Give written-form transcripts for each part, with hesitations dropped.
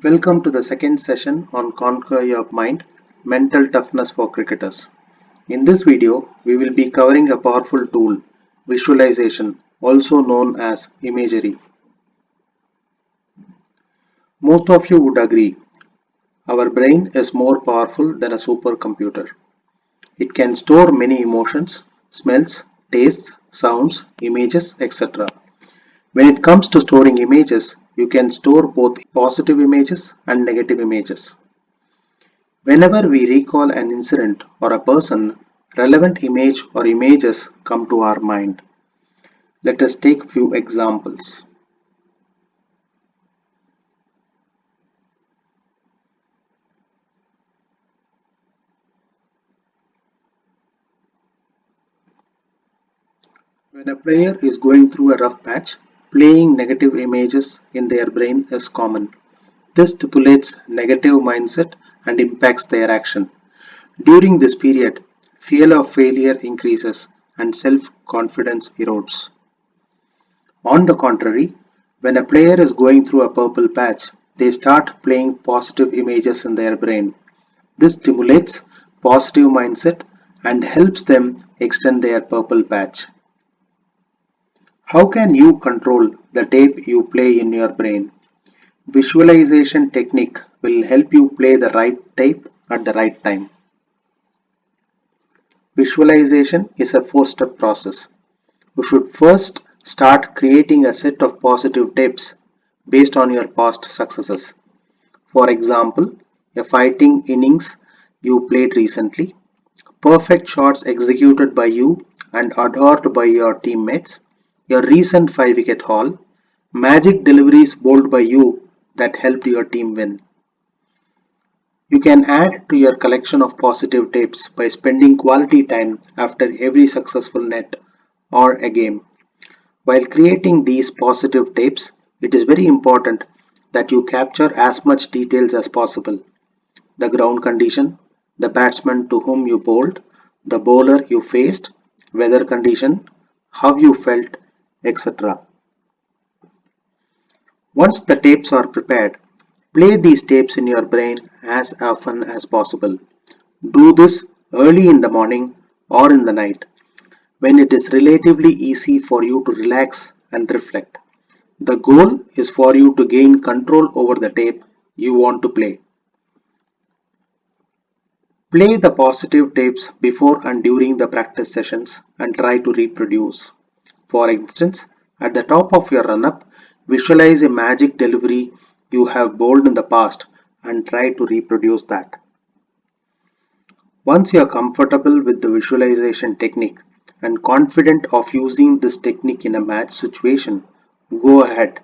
Welcome to the second session on Conquer Your Mind, Mental Toughness for Cricketers. In this video, we will be covering a powerful tool, visualization, also known as imagery. Most of you would agree, our brain is more powerful than a supercomputer. It can store many emotions, smells, tastes, sounds, images, etc. When it comes to storing images, you can store both positive images and negative images. Whenever we recall an incident or a person, relevant image or images come to our mind. Let us take few examples. When a player is going through a rough patch, playing negative images in their brain is common. This stimulates negative mindset and impacts their action. During this period, fear of failure increases and self-confidence erodes. On the contrary, when a player is going through a purple patch, they start playing positive images in their brain. This stimulates positive mindset and helps them extend their purple patch. How can you control the tape you play in your brain? Visualization technique will help you play the right tape at the right time. Visualization is a four-step process. You should first start creating a set of positive tapes based on your past successes. For example, a fighting innings you played recently, perfect shots executed by you and adored by your teammates, your recent 5-wicket haul, magic deliveries bowled by you that helped your team win. You can add to your collection of positive tapes by spending quality time after every successful net or a game. While creating these positive tapes, it is very important that you capture as much details as possible. The ground condition, the batsman to whom you bowled, the bowler you faced, weather condition, how you felt, etc. Once the tapes are prepared, play these tapes in your brain as often as possible. Do this early in the morning or in the night when it is relatively easy for you to relax and reflect. The goal is for you to gain control over the tape you want to play. Play the positive tapes before and during the practice sessions and try to reproduce. For instance, at the top of your run-up, visualize a magic delivery you have bowled in the past and try to reproduce that. Once you are comfortable with the visualization technique and confident of using this technique in a match situation, go ahead.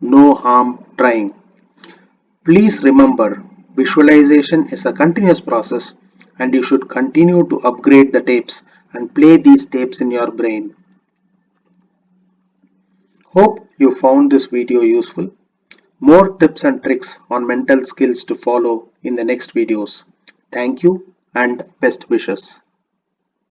No harm trying. Please remember, visualization is a continuous process and you should continue to upgrade the tapes and play these tapes in your brain. Hope you found this video useful. More tips and tricks on mental skills to follow in the next videos. Thank you and best wishes.